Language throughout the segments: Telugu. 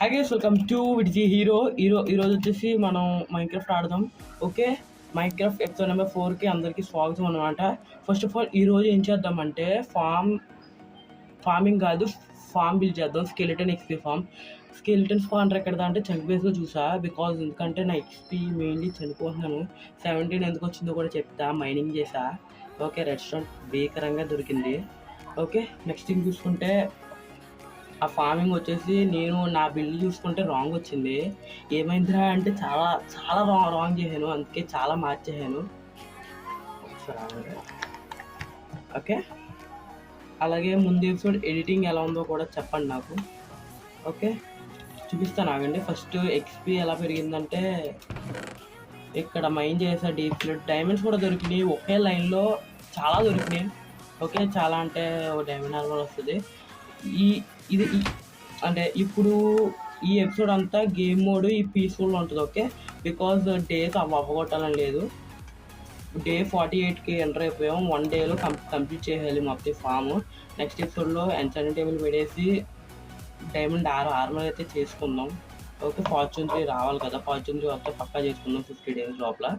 High guys, welcome to Widgy Hero. ఈరోజు వచ్చేసి మనం మైన్క్రాఫ్ట్ ఆడదాం. ఓకే, మైన్క్రాఫ్ట్ ఎపిసోడ్ నెంబర్ 4కి అందరికీ స్వాగతం అనమాట. ఫస్ట్ ఆఫ్ ఆల్ ఈరోజు ఏం చేద్దామంటే ఫార్మింగ్ కాదు, ఫామ్ బిల్డ్ చేద్దాం. Skeleton XP farm. Skeleton spawner ఎక్కడదా అంటే చంక్ బేస్లో చూసా. బికాజ్ ఎందుకంటే నా ఎక్స్పీ మెయిన్లీ చనిపోతున్నాను. 17 ఎందుకు వచ్చిందో కూడా చెప్తా. మైనింగ్ చేసా. ఓకే, రెస్టారెంట్ భీకరంగా దొరికింది. ఓకే, నెక్స్ట్ థింగ్ చూసుకుంటే ఆ ఫార్మింగ్ వచ్చేసి నేను నా బిల్డ్ చూసుకుంటే రాంగ్ వచ్చింది. ఏమైందిరా అంటే చాలా చాలా రాంగ్ చేశాను, అందుకే చాలా మార్చేసాను. ఓకే, అలాగే ముందు ఎపిసోడ్ ఎడిటింగ్ ఎలా ఉందో కూడా చెప్పండి నాకు. ఓకే, చూపిస్తాను ఆగండి. ఫస్ట్ ఎక్స్పీ ఎలా పెరిగిందంటే ఇక్కడ మైన్ చేసా. డీప్ డైమండ్స్ కూడా దొరికినాయి ఒకే లైన్లో, చాలా దొరికినాయి. ఓకే, చాలా అంటే ఒక డైమండ్ ఆర్మర్ వస్తుంది. ఇది అంటే ఇప్పుడు ఈ ఎపిసోడ్ అంతా గేమ్ మోడ్ ఈ పీస్ఫుల్ ఉంటుంది. ఓకే, బికాజ్ డేస్ అవ్వగొట్టాలని లేదు. డే 48కి ఎంటర్ అయిపోయాం. 1 డేలో కంప్లీట్ చేయాలి మొత్తం ఫామ్. నెక్స్ట్ ఎపిసోడ్లో ఎన్చాంట్ టేబుల్ పెడేసి డైమండ్ ఆర్మర్ అయితే చేసుకుందాం. ఓకే, ఫార్చ్యూన్ 3 రావాలి కదా, ఫార్చ్యూన్ 3 వస్తే పక్కా చేసుకుందాం 50 days లోపల.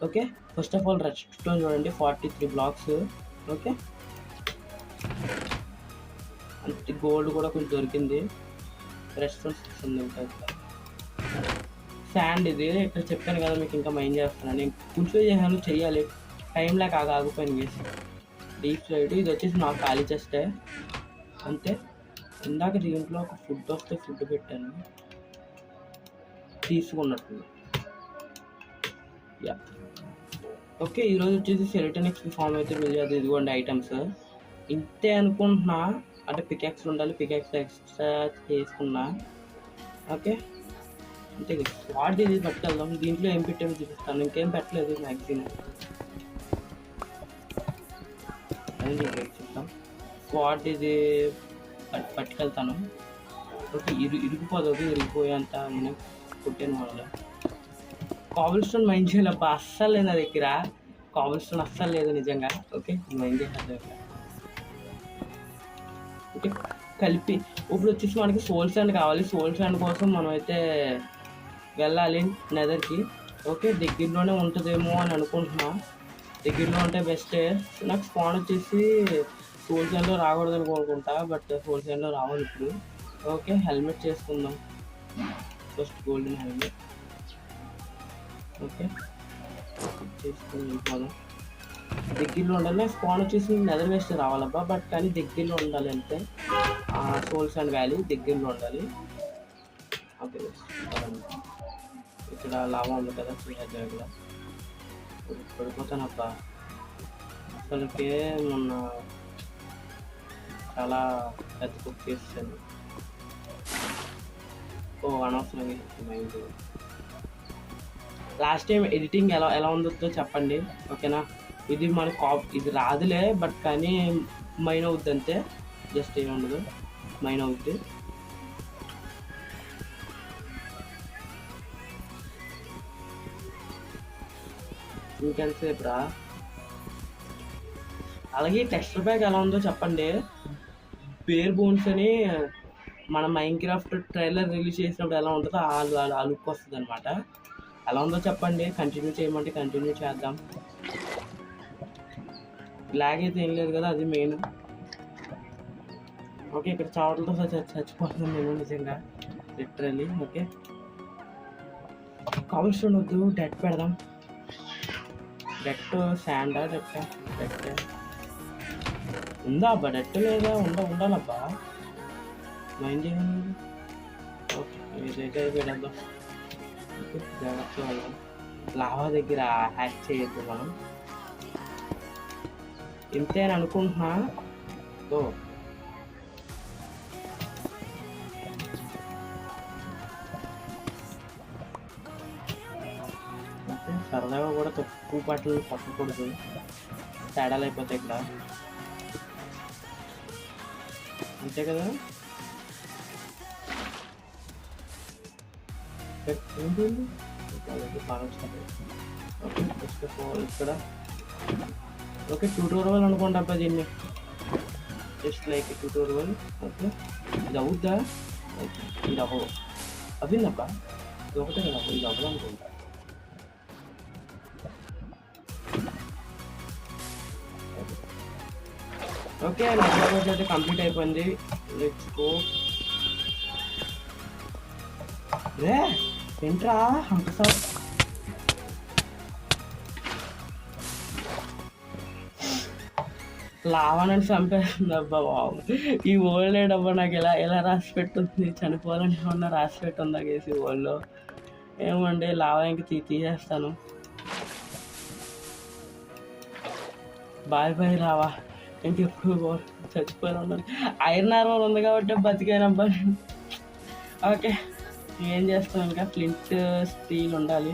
Okay, first of all red stone చూడండి, 43 బ్లాక్స్. ఓకే, అంటే గోల్డ్ కూడా కొంచెం దొరికింది. రెస్టారెంట్స్ ఉంది. ఇంకా శాండ్ ఇది ఇక్కడ చెప్పాను కదా మీకు, ఇంకా మైన్ చేస్తున్నాను. నేను కొంచెం చేశాను, చెయ్యాలి, టైం లేక ఆగిపోయింది చేసి. డీప్ సైడ్ ఇది వచ్చేసి నాకు ఖాళీ చేస్తే అంతే. ఇందాక దీంట్లో ఒక ఫుడ్ వస్తే ఫుడ్ పెట్టాను, తీసుకున్నట్టు. యా, ఓకే, ఈరోజు వచ్చేసి స్కెలిటన్ ఎక్స్పీ ఫామ్ అయితే వెళ్ళేది. ఇదిగోండి ఐటమ్స్. ఇంతే అనుకుంటున్నా, అంటే పికాక్స్ ఉండాలి, పికాక్స్ ఎక్స్ట్రా చేసుకున్నా. ఓకే, అంతే. స్వాట్ ఇది పట్టుకెళ్దాం. దీంట్లో ఏం పెట్టామో చూపిస్తాను. ఇంకేం పెట్టలేదు మ్యాక్సిమం. అది చూపిస్తాం. స్వాట్ ఇది పట్టుకెళ్తాను. ఓకే, ఇరిగిపోతుంది. ఇరిగిపోయేంత నేను పుట్టాను వాళ్ళు. కాబుల్ స్టోన్ మైన్ చేయాలబ్బా, అస్సలు లేదు నా దగ్గర. కాబుల్ స్టోన్ అస్సలు లేదు నిజంగా. ఓకే, మైన్ చేయాలి. ఓకే, కలిపి ఇప్పుడు వచ్చేసి మనకి సోల్ శాండ్ కావాలి. సోల్ శాండ్ కోసం మనం అయితే వెళ్ళాలి నెదర్కి. ఓకే, దగ్గరలోనే ఉంటుందేమో అని అనుకుంటున్నా. దగ్గరలో ఉంటే బెస్టే. నాకు స్పాన్ వచ్చేసి సోల్ శాండ్లో రాకూడదని కోరుకుంటా, బట్ సోల్ శాండ్లో రావాలి ఇప్పుడు. ఓకే, హెల్మెట్ చేసుకుందాం. First golden helmet. ఓకే, చేసుకుని వెళ్ళిపోదాం. దగ్గరలో ఉండాలి. స్పాన్ వచ్చేసి నెదర్ వేస్ట్ రావాలబ్బా, బట్ కానీ దగ్గరలో ఉండాలి. అంటే సోల్ శాండ్ వ్యాలీ దగ్గరలో ఉండాలి. ఓకే, ఇక్కడ లాభం ఉంది కదా, ఇక్కడ పడిపోతానబ్బా. అసలుకే మొన్న చాలా పెద్ద కుక్ చేస్తాను. అనవసరంగా మైండ్. లాస్ట్ టైం ఎడిటింగ్ ఎలా ఉందో చెప్పండి. ఓకేనా, ఇది మనకు ఇది రాదులే, బట్ కానీ మైన్ అవుద్ది అంతే. జస్ట్ ఏముండదు, మైన్ అవుద్ది. ఇంకెంతసేపు రా. అలాగే టెక్స్చర్ ప్యాక్ ఎలా ఉందో చెప్పండి. బేర్ బోన్స్ అని మన మైన్క్రాఫ్ట్ ట్రైలర్ రిలీజ్ చేసినప్పుడు ఎలా ఉంటుందో ఆ లుక్ వస్తుంది అనమాట. ఎలా ఉందో చెప్పండి. కంటిన్యూ చేయమంటే కంటిన్యూ చేద్దాం. లాగ్ అయితే ఏం లేదు కదా, అది మెయిన్. ఓకే, ఇక్కడ చావటలతో చచ్చిపోతున్నాను నేను నిజంగా, లిటరల్లీ. ఓకే, కాబుల్ స్టోన్ వద్దు, డెట్ పెడదాం. డెట్ శాండా, డెట్ ఉందా అబ్బా? డెట్ లేదా? ఉండాలబ్బా, మైండ్ చేయండి. ఓకే, ఇదైతే పెడద్దాం. ఓకే, జాగ్రత్తగా వెళ్దాం. లావా దగ్గర హ్యాక్ చేయొద్దు మనం. ఇంతే అని అనుకుంటున్నా. ఓకే, సరదాగా కూడా తక్కువ పాటలు పట్టకూడదు, తేడాలు అయిపోతాయి ఇక్కడ. అంతే కదా. ఓకే, ఫస్ట్ ఆఫ్ ఆల్ ఇక్కడ ఓకే ట్యూటోరియల్ అనుకోండి అబ్బా దీన్ని, జస్ట్ లైక్ ట్యూటోరియల్. ఓకే, ఇది అవుద్దా? ఓకే, ఇది అవ్వదు. అవిందబ్బా ఇది ఒకటే కదా ఇది అవ్వాలనుకుంటా. ఓకే నెక్స్ట్ రోజు అయితే కంప్లీట్ అయిపోయింది. Let's go. రే ఏంట్రా అంతసారి లావానని చంపేస్తుంది అబ్బా బాబు. ఈ ఓల్డ్ ఏడబ్బా నాకు ఎలా ఎలా రాసి పెట్టుంది, చనిపోవాలని ఏమన్నా రాసి పెట్టుందా కేసి ఓల్డ్లో. ఏమండి లావా ఇంక తీసేస్తాను. బాయ్ బాయ్ రావా, ఇంకెప్పుడు చచ్చిపోయిన ఉన్నాను. ఐరన్ ఆర్మర్ ఉంది కాబట్టి బతికానబ్బా. ఓకే ఏం చేస్తాం, ఇంకా ఫ్లింట్ స్టీల్ ఉండాలి.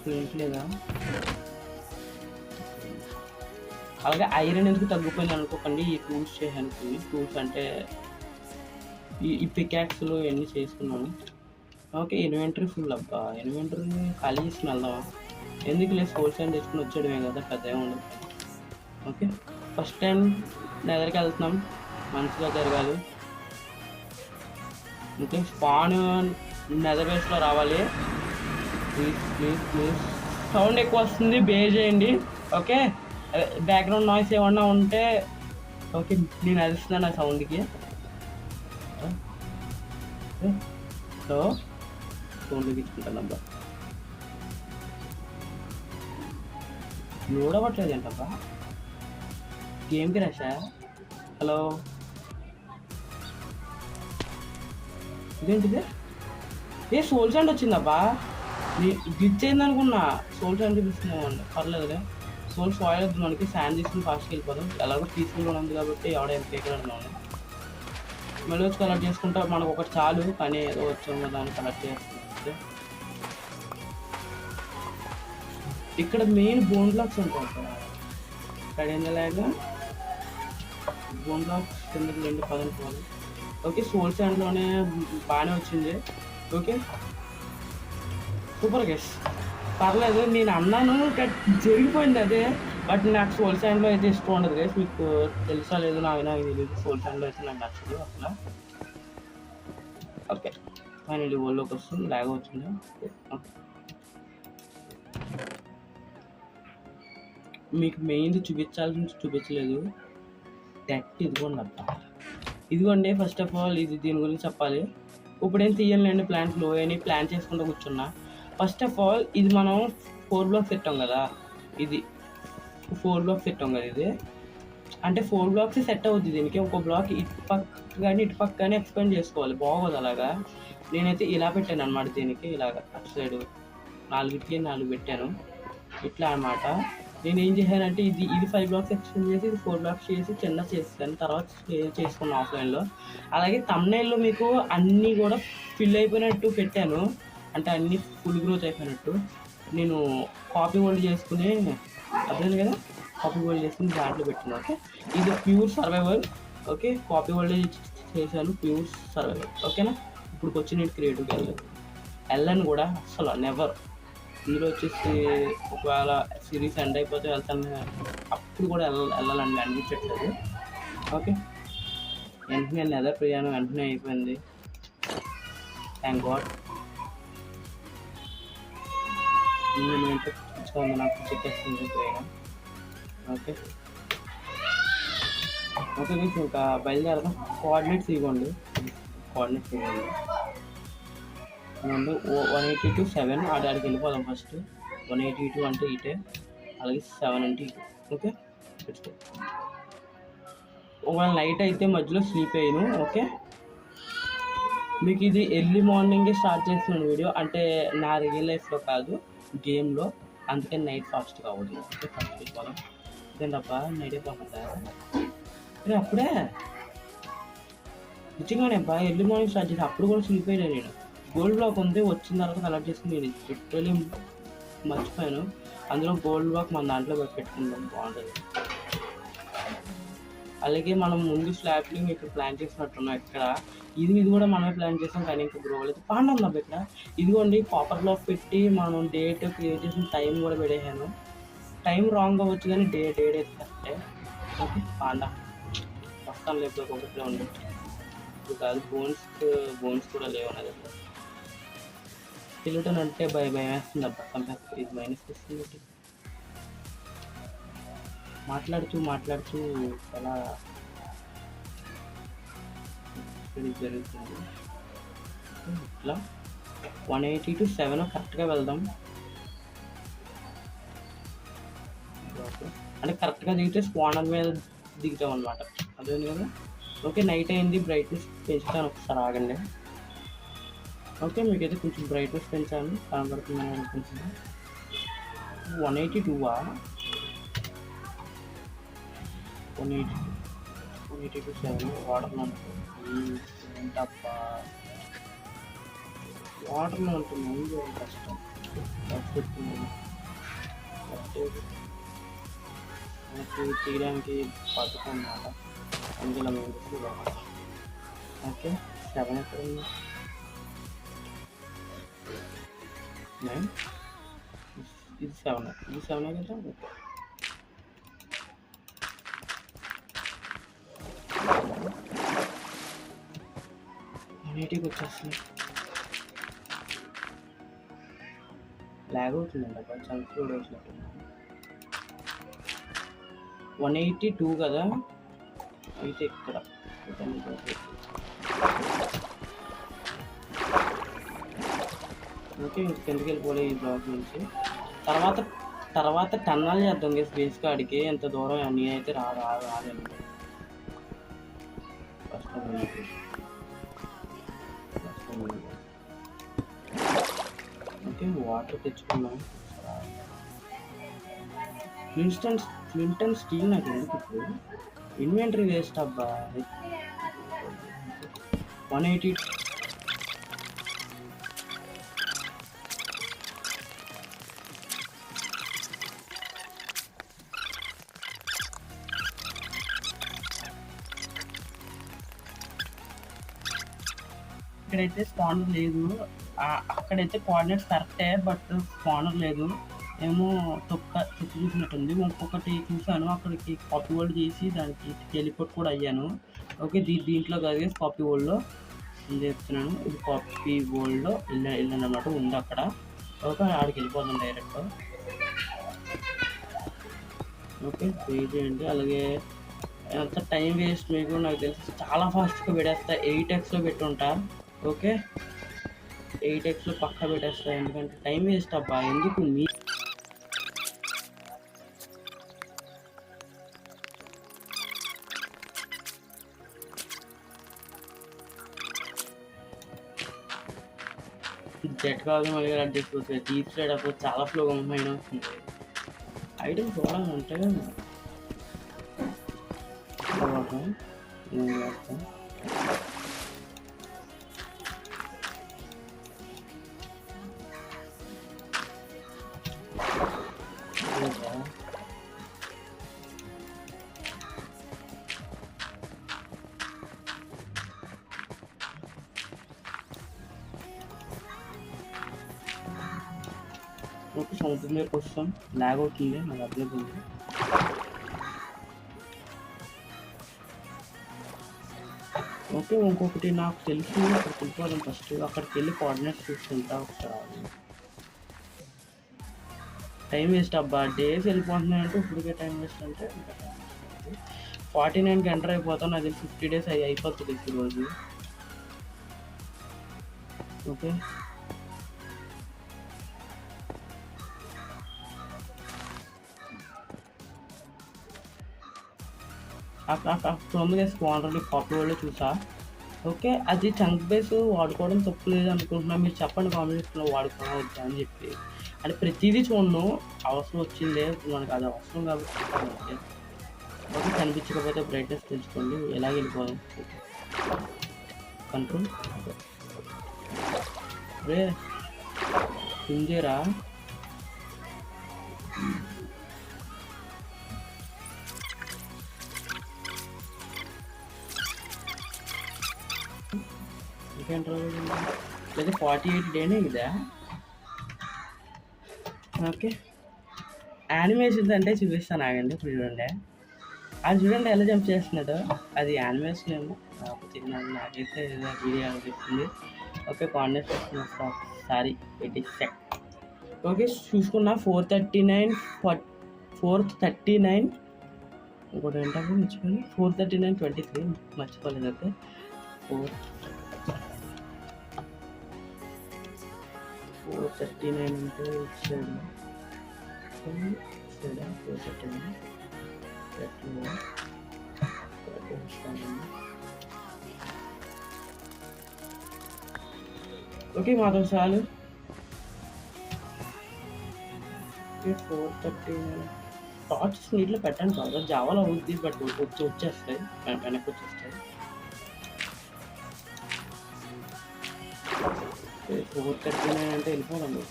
ఫ్లింట్ లేదా, అలాగే ఐరన్ ఎందుకు తగ్గిపోయింది అనుకోకండి. ఈ టూల్స్ చేశాను. టూల్స్ అంటే ఈ పికాక్స్లు ఇవన్నీ చేసుకున్నాను. ఓకే ఇన్వెంటరీ ఫుల్ అబ్బా. ఇన్వెంటరీ ఖాళీ చేసుకుని వెళ్దామా, ఎందుకు లేదు సోర్స్ అని తెచ్చుకుని వచ్చేయడమే కదా, పెద్దగా ఉండదు. ఓకే ఫస్ట్ టైం నెదర్కి వెళ్తున్నాం, మంచిగా జరగాలి. ఓకే స్పాన్ నెదర్ బేస్లో రావాలి. Please please please. సౌండ్ ఎక్కువ వస్తుంది, బేర్ చేయండి. ఓకే బ్యాక్గ్రౌండ్ నాయిస్ ఏమన్నా ఉంటే ఓకే నేను అరుస్తున్నాను ఆ సౌండ్కి. సో సౌండ్ తీసుకుంటాను అబ్బా. లోడ్ అవ్వట్లేదు ఏంటబ్బా గేమ్కి రాశా. హలో ఇదేంటిది, ఏ సోల్ శాండ్ వచ్చిందబ్బా. గ్లిచ్ అయింది అనుకున్నా, సోల్ శాండ్ చూపిస్తున్నామండి. పర్లేదులే, సోల్ సాయిల్ వద్దు మనకి, శాండ్ తీసుకుని ఫాస్ట్కి వెళ్ళిపోదాం. ఎలాగో పీస్ఫుల్గా ఉంది కాబట్టి ఎవడ ఎంపీకన్నాను. మళ్ళీ వచ్చి కలెక్ట్ చేసుకుంటా, మనకు ఒకటి చాలు. కానీ ఏదో వచ్చాము దాన్ని కలెక్ట్ చేసుకుంటే. ఇక్కడ మెయిన్ బోన్ బ్లాక్స్ ఉంటాయి అక్కడ. ఇక్కడ ఏంటలాగా బోన్ బ్లాక్స్ కిందకి రెండు పదని పోవాలి. ఓకే సోల్ శాండ్లోనే బాగానే వచ్చింది. ఓకే సూపర్ గెస్, పర్లేదు. నేను అన్నాను జరిగిపోయింది అదే, బట్ నాకు సోల్ శాండ్లో అయితే ఇష్టం ఉండదు గెస్. మీకు తెలుసా లేదు నాకు తెలియదు. సోల్ శాండ్లో అయితే నాకు నచ్చదు అసలు. ఓకే ఫైనల్లీ ఓల్డ్లోకి వస్తుంది, లాగ్ వచ్చింది. మీకు మెయిన్ చూపించాల్సింది చూపించలేదు. డెట్ ఇదిగోండి అబ్బా, ఇదిగోండి. ఫస్ట్ ఆఫ్ ఆల్ ఇది దీని గురించి చెప్పాలి. ఇప్పుడేం తీయాలండి, ప్లాంట్ లో అని ప్లాన్ చేసుకుంటూ కూర్చున్నా. ఫస్ట్ ఆఫ్ ఆల్ ఇది మనం 4 బ్లాక్స్ పెట్టాం కదా, ఇది 4 బ్లాక్స్ పెట్టాం కదా. ఇది అంటే 4 బ్లాక్స్ సెట్ అవుద్ది దీనికి. ఒక బ్లాక్ ఇటు పక్క కానీ ఇటు పక్క కానీ ఎక్స్పెండ్ చేసుకోవాలి, బాగోదు అలాగా. నేనైతే ఇలా పెట్టాను అనమాట దీనికి, ఇలాగ అటు సైడ్ 4కి 4 పెట్టాను ఇట్లా అనమాట. నేను ఏం చేశానంటే ఇది 5 బ్లాక్స్ ఎక్స్టెండ్ చేసి ఇది 4 బ్లాక్స్ చేసి చిన్న చేస్తాను, తర్వాత చేసుకున్నాను ఆఫ్లైన్లో. అలాగే థంబ్నెయిల్లో మీకు అన్నీ కూడా ఫిల్ అయిపోయినట్టు పెట్టాను, అంటే అన్నీ ఫుల్ గ్రోత్ అయిపోయినట్టు. నేను కాపీ హోల్డ్ చేసుకుని అర్థమైంది కదా, కాపీ హోల్డ్ చేసుకుని దాంట్లో పెట్టాను. ఓకే ఇది pure survival. Okay copy hold చేశాను, ప్యూర్ సర్వైవల్. ఓకేనా, ఇప్పుడు వచ్చి నేను క్రియేటివ్కి వెళ్ళను కూడా అసలు నెవర్. ఇందులో వచ్చేసి ఒకవేళ సిరీస్ ఎండ్ అయిపోతే వెళ్తాను, అప్పుడు కూడా వెళ్ళాలండి అనిపించట్లేదు. ఓకే వెంటనే నెదర్ ప్రయాణం వెంటనే అయిపోయింది, థ్యాంక్ గాడ్. ఉంది నాకు చెప్పేస్తుంది ప్రయాణం. ఓకే ఓకే ఇంకా బయలుదేరదాం. కోఆర్డినేట్స్ ఇవ్వండి, కోఆర్డినేట్స్ ఇవ్వండి. 180 to 7 ఆడికి వెళ్ళిపోదాం. ఫస్ట్ 182 అంటే ఇటే, అలాగే 7 అంటే ఇటు. ఓకే ఒకవేళ నైట్ అయితే మధ్యలో స్లీప్ అయ్యాను. ఓకే మీకు ఇది ఎర్లీ మార్నింగే స్టార్ట్ చేస్తున్నాను వీడియో, అంటే నా రియల్ లైఫ్లో కాదు గేమ్లో, అందుకని నైట్ ఫాస్ట్ కావద్దు. ఓకే ఫస్ట్ వెళ్ళిపోదాం. ఇదేంటబ్బా నైట్ అయిపోతుందా అప్పుడే నిజంగానే అబ్బా. ఎర్లీ మార్నింగ్ స్టార్ట్ చేసి అప్పుడు కూడా స్లీప్ అయ్యాను నేను. గోల్డ్ బ్లాక్ ఉంది, వచ్చిన తర్వాత కలెక్ట్ చేసుకుని నేను లిటరలీ మర్చిపోయాను. అందులో గోల్డ్ బ్లాక్ మన దాంట్లో పెట్టుకుందాం, బాగుంటుంది. అలాగే మనం ముందు స్లాబ్ని ఇక్కడ ప్లాన్ చేసినట్టున్నాం. ఇక్కడ ఇది కూడా మనమే ప్లాన్ చేసాం, కానీ ఇంకా గ్రో అవ్వలేదు. పాండా ఇక్కడ ఇదిగోండి కాపర్ బ్లాక్ పెట్టి మనం డేట్ క్రియేట్ చేసిన టైం కూడా పెట్టేసాను. టైం రాంగ్ అవ్వచ్చు కానీ డేట్ అయితే కరెక్టే. ఓకే పాండా చూస్తాను, లేకపోతే ఒకటిలో ఉంది. ఇప్పుడు కాదు, బోన్స్ కూడా లేవు నా దగ్గర. స్కెలిటన్ అంటే భయం వేస్తుంది అబ్బా, చంపేస్తుంది. ఇది మైనస్ వస్తుంది. మాట్లాడుతూ చాలా జరుగుతుంది. ఇట్లా 180 to 7 కరెక్ట్గా వెళ్దాం. అంటే కరెక్ట్గా దిగితే స్పానర్ మీద దిగుతాం అనమాట, అదే కదా. ఓకే, నైట్ అయింది, బ్రైట్నెస్ పెంచుతాను ఒకసారి, ఆగండి. ఓకే, మీకైతే కొంచెం బ్రైట్నెస్ పెంచాను, కనబడుతుందని అనుకుంటున్నాను. 182 180 to 7 వాటర్లో ఏంటప్పా, వాటర్లో ఉంటుంది కష్టం. మనకి తీయడానికి పథకం అన్నమాట, అందులో మేము. ఓకే, 7 ఎక్కడ ఉంది? 9, ఇది 7 కదా. ఓకే, 180కి వచ్చేస్తుంది. లాగ్ అవుతుందండి అబ్బా, చంపుడు వచ్చినట్టు. 182 కదా, అయితే ఇక్కడ ఓకే, ఇంకెందుకు వెళ్ళిపోలే ఈ బ్లాక్ నుంచి. తర్వాత టన్నల్ చేద్దాం స్పేస్ కాడికి. ఎంత దూరం అన్నీ అయితే రాలేదు. ఓకే, వాటర్ తెచ్చుకున్నాం. ఫ్లింటన్ స్టీల్ నాకు ఎందుకు ఇప్పుడు? ఇన్వెంటరీ వేస్ట్ అబ్బా. 180 ఇక్కడైతే స్పానర్ లేదు. అక్కడైతే కోఆర్డినేట్స్ కరెక్టే, బట్ స్పానర్ లేదు ఏమో. తొక్కు చూసినట్టుంది. ఇంకొకటి చూసాను, అక్కడికి కాపీ వరల్డ్ చేసి దానికి టెలిపోర్ట్ కూడా అయ్యాను. ఓకే, దీంట్లో కాదు, కాపీ వరల్డ్లో చెప్తున్నాను. ఇది కాపీ వరల్డ్లో వెళ్ళనమాట, ఉంది అక్కడ. ఓకే, ఆడికి వెళ్ళిపోతాం డైరెక్ట్. ఓకే, పే చేయండి. అలాగే ఎంత టైం వేస్ట్ మీకు నాకు తెలిసి చాలా ఫాస్ట్గా పెట్టేస్తా. 8x పెట్టుంటా. ఓకే, 8x పక్కా పెట్టేస్తా, ఎందుకంటే టైం వేస్ట్ అబ్బా. ఎందుకు మీ జెట్ కాదు, మళ్ళీ అడ్జస్ట్ చేసుకోవచ్చు. డీప్ సైడ్ అప్పుడు చాలా ఫ్లోగా మైండ్ వస్తుంది. ఐటమ్ చూడాలంటే నేను చేస్తాను. ఓకే, సముద్రం దగ్గరకు వస్తాం. లాగ్ అవుతుంది, నాకు అర్థం ఉంది. ఓకే, ఇంకొకటి నాకు తెలిసి అక్కడికి వెళ్ళిపోదాం. ఫస్ట్ అక్కడికి వెళ్ళి కోఆర్డినేట్స్ చూసుకుంటా ఒకసారి. టైం వేస్ట్ అబ్బా, డేస్ వెళ్ళిపోతున్నాయంటే ఇప్పటికే టైం వేస్ట్ అంటే 49కి ఎంటర్ అయిపోతాను. అది 50 days అయిపోతుంది ఈరోజు. ఓకే, అక్కడ ఉంది స్పానర్ కాపీ వాళ్ళు చూసా. ఓకే, అది చంక్ బేస్ వాడుకోవడం తప్పు లేదు అనుకుంటున్నా. మీరు చెప్పండి కాంబినేషన్లో వాడుకోవడం వద్దా అని చెప్పి. అంటే ప్రతిదీ చూడను, అవసరం వచ్చిందే మనకు, అది అవసరం కాబట్టి. ఓకే, కనిపించకపోతే బ్రైట్నెస్ తెలుసుకోండి. ఎలా వెళ్ళిపోదాం. కంట్రోల్ రే కుంజేరా. లేదా 48 డేనే ఇదా. ఓకే, యానిమేషన్స్ అంటే చూపిస్తాను, ఆగండి ఇప్పుడు చూడండి. అది చూడండి ఎలా జంప్ చేస్తున్నాడు. అది యానిమేషన్ ఏమో కాకపోతే నాకైతే వీడియో అనిపిస్తుంది. ఓకే కాండెన్సేషన్ వస్తా సారీ 86. ఓకే చూసుకున్నా 439 439 ఇంకోటి ఏంటంటే మర్చిపోయింది 439.23 మర్చిపోలేదు. అయితే 439 అంటే ఇచ్చాడు 439 ఓకే మాత్రం చాలు. 439 టార్చ్ నీటిలో పెట్టండి కాదు జావాలో అవుద్ది బట్ వచ్చేస్తాయి వెనక్కి వచ్చేస్తాయి. 439 అంటే వెళ్ళిపోవాలి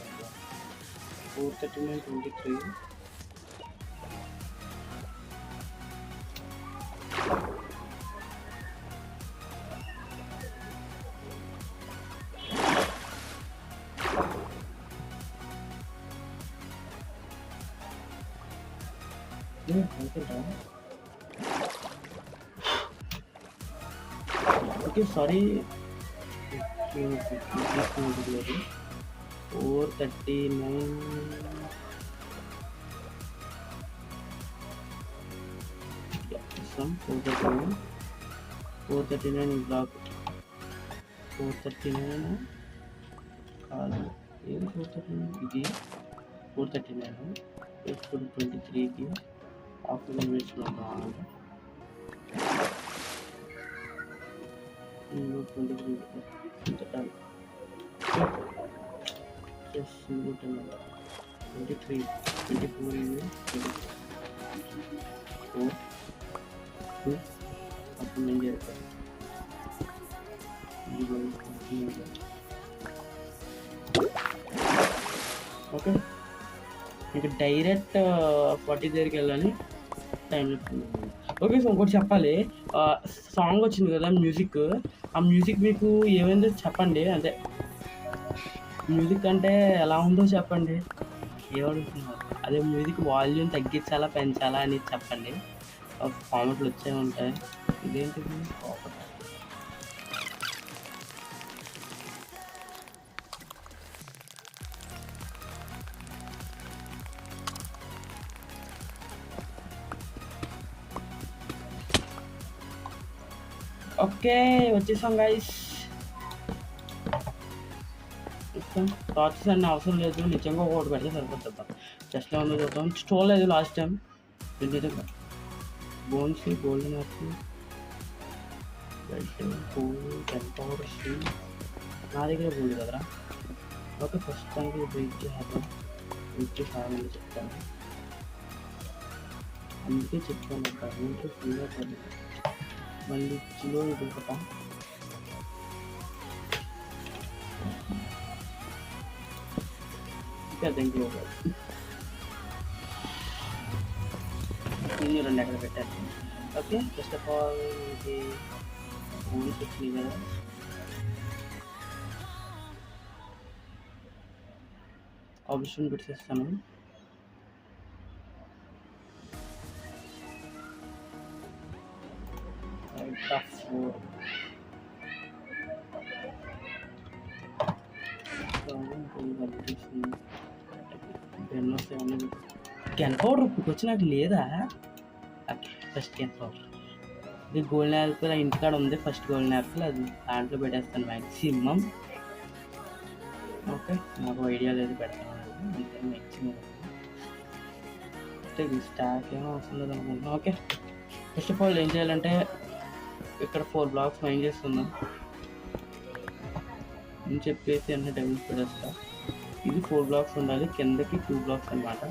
439.23 ఓకే సారీ 439 439 బ్లాక్ 439 కాదు ఏది 439 ఇది 439 ఇప్పుడు 23కి ఆఫ్టర్ ఇన్వెస్ట్మెంట్ 23 అప్పుడు నేను చేస్తాను. ఓకే ఇంకా డైరెక్ట్ 40 దగ్గరికి వెళ్ళాలి టైం చెప్తుంది. ఓకే సో ఇంకోటి చెప్పాలి, సాంగ్ వచ్చింది కదా మ్యూజిక్, ఆ మ్యూజిక్ మీకు ఏమైందో చెప్పండి. అంటే మ్యూజిక్ అంటే ఎలా ఉందో చెప్పండి. ఏమడుగుతున్నారు అదే మ్యూజిక్ వాల్యూమ్ తగ్గించాలా పెంచాలా అని చెప్పండి. కామెంట్లు వచ్చే ఉంటాయి. ఇదేంటిది ఓకే వచ్చేసాం గైస్. టార్చెస్ అన్నీ అవసరం లేదు, నిజంగా ఒకటి పెడితే సరిపోతుందా. జస్ట్ ఏమన్నా చూద్దాం. స్టోర్ లేదు last time bones golden Apple ten power నా దగ్గర గోల్డ్ కదరా. ఓకే ఫస్ట్ టైంకి బ్రేక్ చేద్దాం. బ్రేక్ చేయాలని చెప్తాను, అందుకే చెప్తాను అక్కడ ఇంట్లో ఫ్రీగా పడి మళ్ళీ చిలో దిగుతాం. Thank you. ఇది రెండు ఎక్కడ పెట్టారు. ఓకే ఫస్ట్ ఆఫ్ ఆల్ ఇది ఓన్లీ వచ్చింది కదా, ఆప్షన్ పెట్టేస్తాను. కెన్ పౌడర్ ఇప్పుడు వచ్చి నాకు లేదా. ఫస్ట్ కెన్ పౌడర్ ఇది గోల్డెన్ యాపిల్ ఇంటికాడ ఉంది. ఫస్ట్ గోల్డెన్ యాపిల్ అది దాంట్లో పెట్టేస్తాను మ్యాక్సిమం. ఓకే నాకు ఐడియా లేదు పెడతాను మ్యాక్సిమం. స్టాక్ ఏమో అవసరం లేదు అనుకుంటున్నాను. ఓకే ఫస్ట్ ఆఫ్ ఆల్ ఏం చేయాలంటే ఇక్కడ 4 బ్లాక్స్ మైన్ చేస్తున్నాం అని చెప్పేసి అన్ని డైమండ్స్ పెట్టేస్తా. ఇది 4 బ్లాక్స్ ఉండాలి, కిందకి 2 బ్లాక్స్ అనమాట.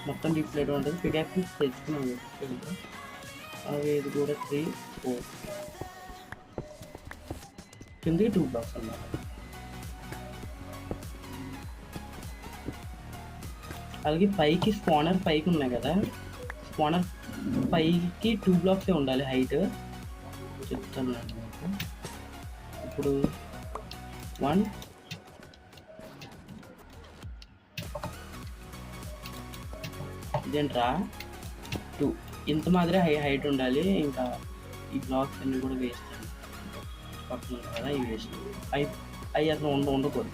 మొత్తం డిప్లైట్ ఉంటుంది. పిడియాక్స్ తెచ్చుకున్నాను అవి ఇది కూడా 3 4 కిందకి 2 బ్లాక్స్ అన్నమాట. అలాగే పైకి స్పానర్ పైకి ఉన్నాయి కదా, స్పానర్ పైకి 2 బ్లాక్సే ఉండాలి హైట్. చెప్తాను మీకు ఇప్పుడు 1 ఇదేంట్రా 2 ఇంత మాదిరి హైట్ ఉండాలి. ఇంకా ఈ బ్లాక్స్ అన్నీ కూడా వేస్ట్ అండి. పక్కన ఉంది కదా ఇవి వేస్ట్. అవి అసలు ఉండకూడదు.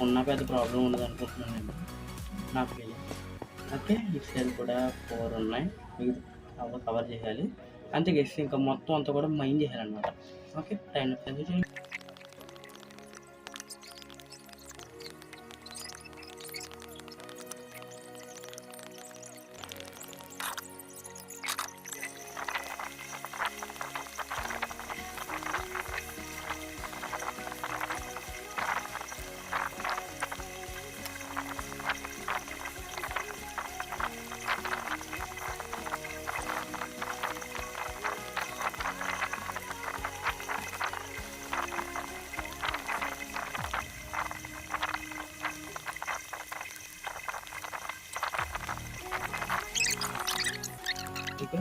ఉన్న పెద్ద ప్రాబ్లం ఉండదు అనుకుంటున్నాను నేను, నా ఫీలింగ్. ఓకే, ఈ సైడ్ కూడా 4 ఉన్నాయి. కవర్ చేయాలి అంతే గైస్. ఇంకా మొత్తం అంతా కూడా మైండ్ చేయాలన్నమాట. ఓకే, టైం చేయండి. ఓకే,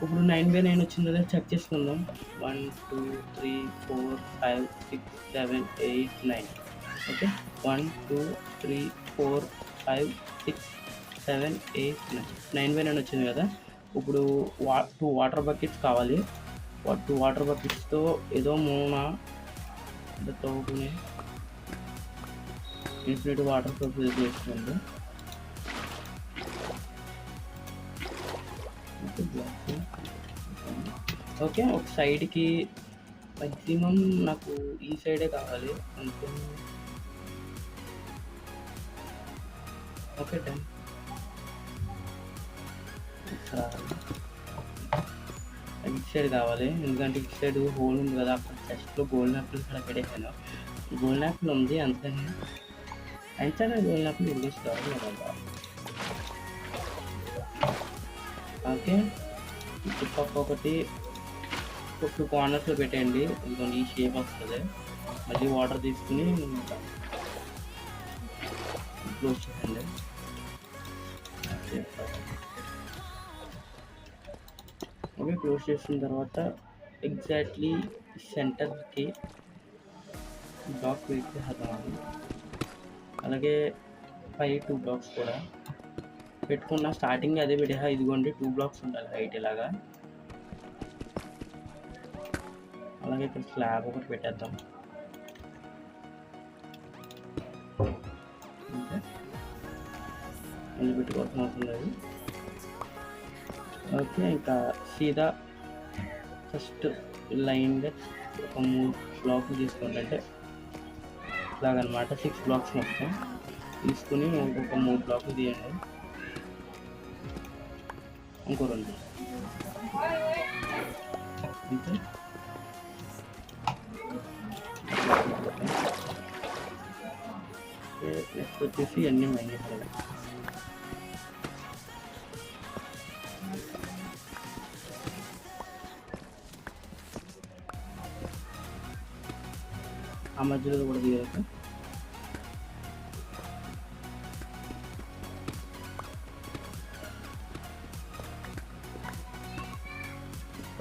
ఇప్పుడు 9/9 వచ్చిందో చెక్ చేసుకుందాం. 1 2 3 4 5 6 7 8 9. ఓకే, 1 2 3 4 5 6 7 8 9. 9/9 వచ్చింది కదా. ఇప్పుడు 2 వాటర్ బకెట్స్ కావాలి. 2 వాటర్ బకెట్స్తో ఏదో మూన తోగునే ఇన్ఫినిట్ వాటర్ సోర్స్ చేస్తుంది. ఓకే, ఒక సైడ్కి మ్యాక్సిమం నాకు ఈ సైడే కావాలి అంతే. Okay, done. ఇటు సైడ్ కావాలి ఎందుకంటే ఇటు సైడ్ హోల్ ఉంది కదా. అక్కడ చెస్ట్లో గోల్డెన్ యాపిల్ ఇక్కడ పెట్టేసాను. గోల్డెన్ యాపిల్ ఉంది అందుకని అయితే గోల్డెన్ యాపిల్ ఇంగ్లీష్ కావాలి కదా. ఓకే, చుట్టుపక్క ఒకటి 2 కార్నర్స్లో పెట్టేయండి. ఇంకొన్ని ఈ షేప్ వస్తుంది. మళ్ళీ వాటర్ తీసుకుని క్లోజ్ చేయండి. ఓకే, క్లోజ్ చేసిన తర్వాత ఎగ్జాక్ట్లీ సెంటర్కి బ్లాక్ వెయిట్ చేద్దాం. అలాగే పై 2 బ్లాక్స్ కూడా పెట్టుకున్న. స్టార్టింగ్ అదే పెట్టా. ఇదిగోండి 2 బ్లాక్స్ ఉండాలి హైట్ ఇలాగా. అలాగే ఇక్కడ స్లాబ్ ఒకటి పెట్టేద్దాం. మళ్ళీ పెట్టుకోవాల్సిన అవసరం లేదు. ఓకే, ఇంకా సీదా ఫస్ట్ లైన్గా ఒక 3 బ్లాక్లు తీసుకోండి. అంటే ఇలాగనమాట 6 బ్లాక్స్ మొత్తం తీసుకుని ఒక 3 బ్లాక్లు తీయండి. ఇంకో 2 అంతే. నెక్స్ట్ వచ్చేసి అన్నీ మైండ్ చేయాలి. ఆ మధ్యలో కూడా తీయాలి.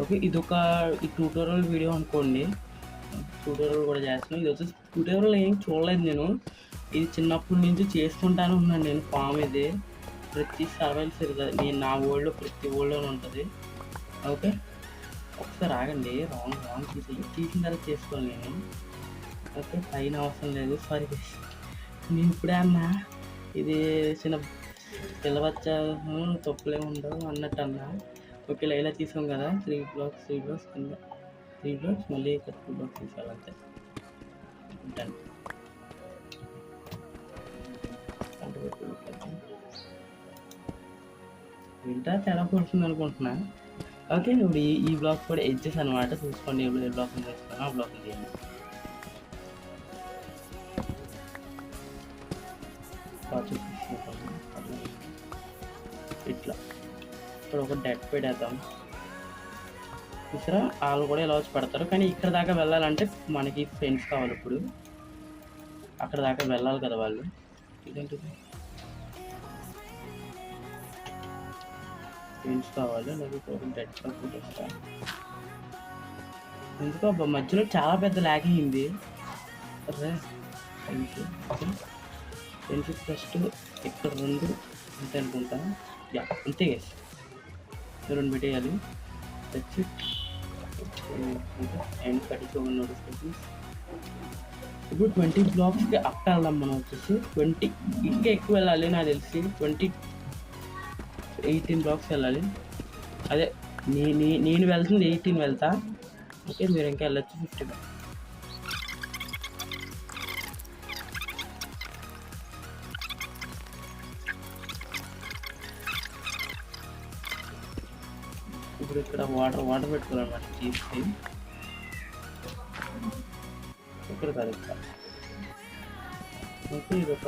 ఓకే, ఇదొక ట్యూటోరియల్ వీడియో అనుకోండి. ట్యూటోరియల్ కూడా చేస్తున్నాను. ఇది వచ్చేసి ట్యూటోరియల్ ఏం చూడలేదు నేను. ఇది చిన్నప్పటి నుంచి చేసుకుంటానే ఉన్నాను నేను. ఫామ్ ఇది ప్రతి నేను నా వరల్డ్లో ప్రతి వరల్డ్లోనే ఉంటుంది. ఓకే, ఒకసారి ఆగండి. రాంగ్ తీసిన తర్వాత చేసుకోవాలి నేను. ఓకే, పైన అవసరం లేదు. సారీ నేను ఇప్పుడే అన్నా ఇది చిన్న పిల్లవచ్చ తప్పులే ఉండవు అన్నట్టు అన్నా. ఓకే, ఇలా తీసాం కదా. 3 బ్లాక్స్ కింద 3 బ్లాక్స్ మళ్ళీ ఇక్కడ 2 బ్లాక్స్ తీసుకోవాలంతే. డన్. ఇంత తేడా పడుతుంది అనుకుంటున్నా. ఓకే, ఇప్పుడు ఈ బ్లాక్ కూడా ఎడ్జెస్ అనమాట. చూసుకోండి ఏ బ్లాక్ చేస్తాను ఆ బ్లాక్ చేయండి. ఇట్లా ఇక్కడ ఒక డెట్ పెట్టేద్దాం. చూసారా, వాళ్ళు కూడా ఇలా వచ్చి పడతారు. కానీ ఇక్కడ దాకా వెళ్ళాలంటే మనకి ఫ్రెండ్స్ కావాలి. ఇప్పుడు అక్కడ దాకా వెళ్ళాలి కదా వాళ్ళు. ఇదేంటిది ఫ్రెండ్స్ కావాలి. అలాగే ఒక డెట్ కంప్లీట్ వస్తాను. ఎందుకో మధ్యలో చాలా పెద్ద ల్యాగ్ అయింది. అరే ఫ్రెండ్స్ ఫస్ట్ ఇక్కడ 2 అంతే అనుకుంటా. యా అంతే గైస్, 2 పెట్టేయాలి. That's it. And 37 notifications. ఇప్పుడు 20 బ్లాక్స్కి అప్ వెళ్దాం మనం. వచ్చేసి 20 ఇంకా ఎక్కువ వెళ్ళాలి నాకు తెలిసి. 18 బ్లాక్స్ వెళ్ళాలి. అదే నేను వెళ్తుంది 18 వెళ్తా. ఓకే, మీరు ఇంకా వెళ్ళొచ్చు 50. ఇప్పుడు ఇక్కడ వాటర్ పెట్టుకోవాలన్నమాట. తీసి ఇక్కడ కాదు ఇక్కడ. ఓకే, ఇది ఒక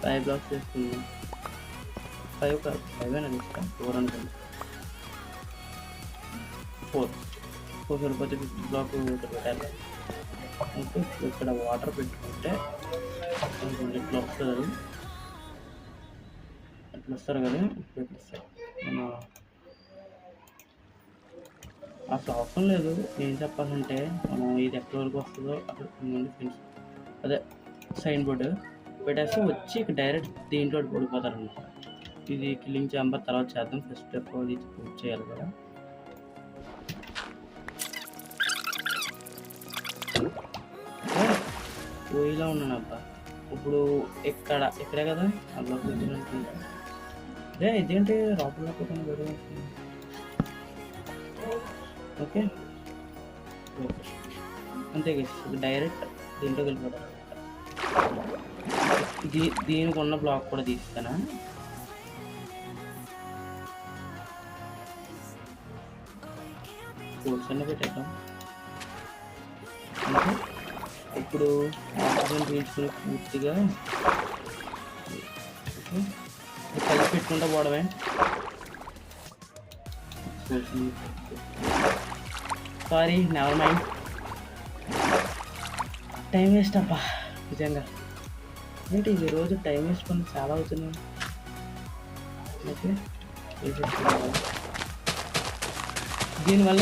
5 బ్లాక్స్ వేసుకుందాం. 5 కాదు, 5 అని ఇస్తా. 4 అనుకోండి. 4 సరిపోతే 50 బ్లాక్ ఇక్కడ పెట్టాలి. ఓకే, ఇక్కడ వాటర్ పెట్టుకుంటే ఇట్లా వస్తుంది. అట్లా వస్తారు కదా, ఇప్పుడు ఇట్లా వస్తారు. అసలు అవసరం లేదు. ఏం చెప్పాలంటే మనం ఇది ఎక్కడి వరకు వస్తుందో అక్కడ ఫ్రెండ్స్ అదే సైన్ బోర్డు పెట్టేస్తే వచ్చి ఇక డైరెక్ట్ దీంట్లో పడిపోతారు అనమాట. ఇది కిల్లింగ్ చాంబర్ తర్వాత చేద్దాం. ఫస్ట్ స్టెప్ ఇది పూర్తి చేయాలి కదా. పోయిలా ఉన్నాను అబ్బా. ఇప్పుడు ఇక్కడే కదా అలా అదే ఇదేంటి లోపల వేరే. ఓకే, అంతే కదా, డైరెక్ట్ దీంట్లోకి వెళ్ళిపోతారు అనమాట. దీనికి ఉన్న బ్లాక్ కూడా తీస్తానా. కోర్స్ అన్న పెట్టేద్దాం. అంటే ఇప్పుడు ఆక్సిజన్ పీల్చుకుని పూర్తిగా కలిసి పెట్టుకుంటా పోవడమే. Sorry, never mind. Time waste అబ్బా నిజంగా. ఏంటి ఈ రోజు టైం వేస్ట్ పని చాలా అవుతున్నాయి. ఓకే, దీనివల్ల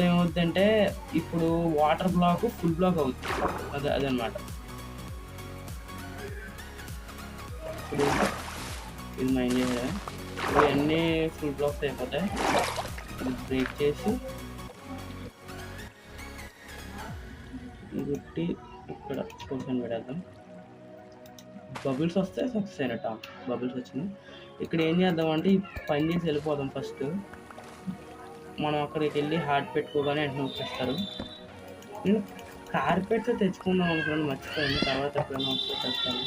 ఏమవుద్దంటే ఇప్పుడు వాటర్ బ్లాక్ ఫుల్ బ్లాక్ అవుతుంది. అదనమాట. ఇప్పుడు ఇది మైండ్ చేయాలి. ఇవన్నీ ఫుల్ బ్లాక్స్ అయిపోతాయి. ఇది బ్రేక్ చేసి గుట్టి ఇక్కడ పోషన్ పెడేద్దాం. బబుల్స్ వస్తే సక్సెస్ అయినట్ట. బబుల్స్ వచ్చినాయి. ఇక్కడ ఏం చేద్దాం అంటే ఈ పని చేసి వెళ్ళిపోదాం. ఫస్ట్ మనం అక్కడికి వెళ్ళి హార్ట్ పెట్టుకోగానే వెంటనే వచ్చేస్తారు. నేను కార్పెట్స్ తెచ్చుకుందాం అనుకున్నాను, మర్చిపోయింది. తర్వాత ఎప్పుడైనా వచ్చేస్తాను.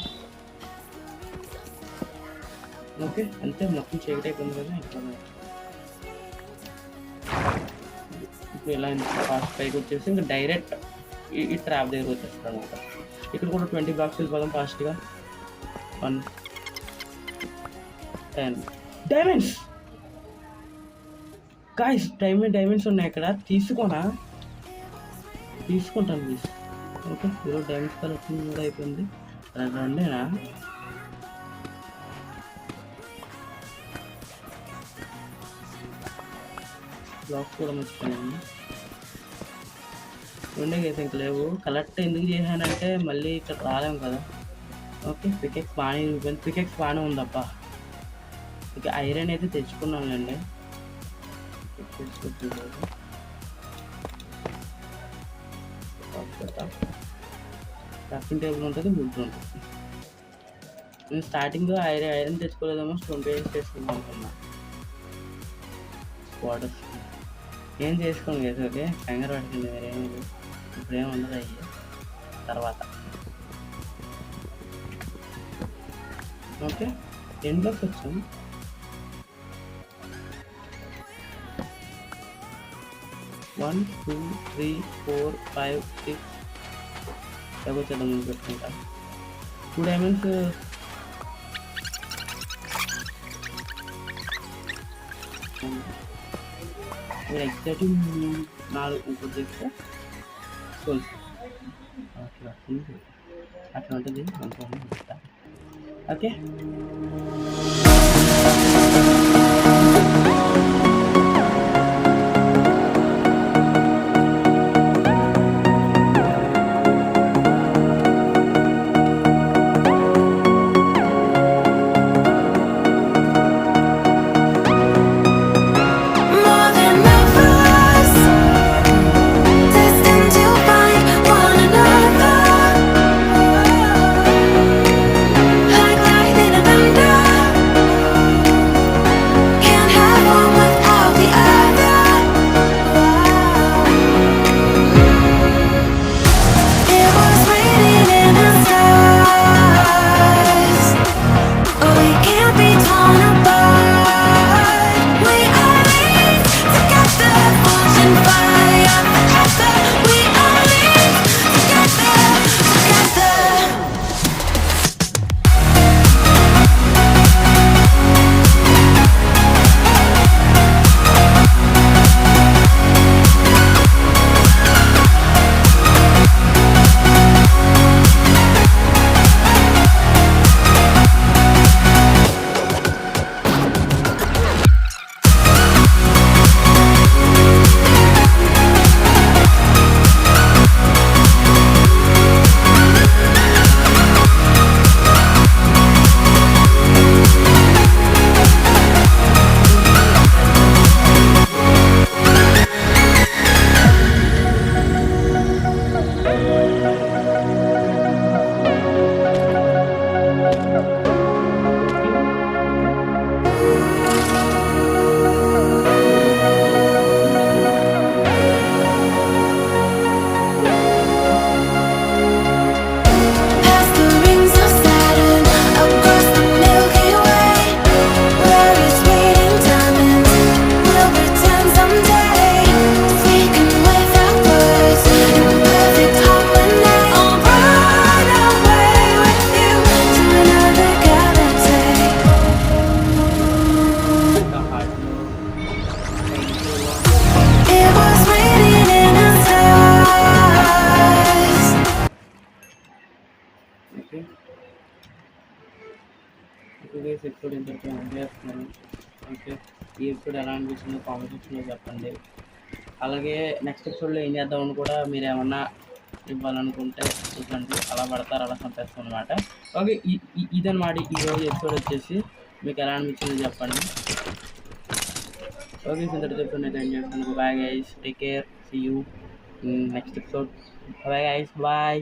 ఓకే, అంతే. మొత్తం చీకటి అయిపోయింది కదా. ఇప్పుడు ఇలా ఫాస్ట్ పైకి వచ్చేసి ఇంకా డైరెక్ట్ ఈ ట్రాప్ దగ్గర వచ్చేస్తాను అనమాట. ఇక్కడ కూడా 20 బ్లాక్స్ వెళ్ళిపోదాం ఫాస్ట్గా. 1 10 డైమండ్స్. గాయ్స్, డైమండ్స్ ఉన్నాయి ఇక్కడ. తీసుకుంటాను ప్లీజ్. ఓకే, ఈరోజు డైమండ్స్ కలెక్షన్ కూడా అయిపోయింది. రెండేనా? బ్లాక్స్ కూడా మర్చిపోయాను. రెండే అయితే ఇంక లేవు. కలెక్ట్ ఎందుకు చేశానంటే మళ్ళీ ఇక్కడ రాలేము కదా. ఓకే, పికెక్స్ బాగానే ఉందబ్బా. ఇక ఐరన్ అయితే తెచ్చుకున్నానులేండి. క్రాఫ్టింగ్ టేబుల్ ఉంటుంది, బుడ్ ఉంటుంది. నేను స్టార్టింగ్ ఐరన్ తెచ్చుకోలేదేమో, స్టోన్ పేజ్ చేసుకుందాం అనుకున్నా. వాటర్ ఏం చేసుకోండి కదా. ఓకే, కంగారు పడుతుంది. వేరేం ఇప్పుడేం ఉండదు. అయ్యి తర్వాత ఓకే ఎండ్లోకి వచ్చాం. వన్ 2 3 4 5 6 వచ్చేద్దాం. ముందు పెట్టుకుంటా 2 డైమండ్స్. మీరు ఎగ్జాక్ట్ 4 ఇంకోటి చేస్తే అట్లా ఉంటుంది. ఓకే, ఓకే, ఎపిసోడ్ ఇంతటితో ఎండ్ చేస్తున్నాను. ఓకే, ఈ ఎపిసోడ్ ఎలా అనిపించిందో కామెంట్ సెక్షన్లో చెప్పండి. అలాగే నెక్స్ట్ ఎపిసోడ్లో ఏం చేద్దామని కూడా మీరు ఏమన్నా ఇవ్వాలనుకుంటే చెప్పండి. అలా పడతారు, అలా చంపేస్తాం అనమాట. ఓకే, ఇదన్నమాట ఈరోజు ఎపిసోడ్ వచ్చేసి. మీకు ఎలా అనిపించిందో చెప్పండి. ఓకే, ఇంతటితో ఎపిసోడ్ అయితే ఎండ్ చేస్తున్నాను. Bye guys, take care, see you next episode. Bye guys, bye.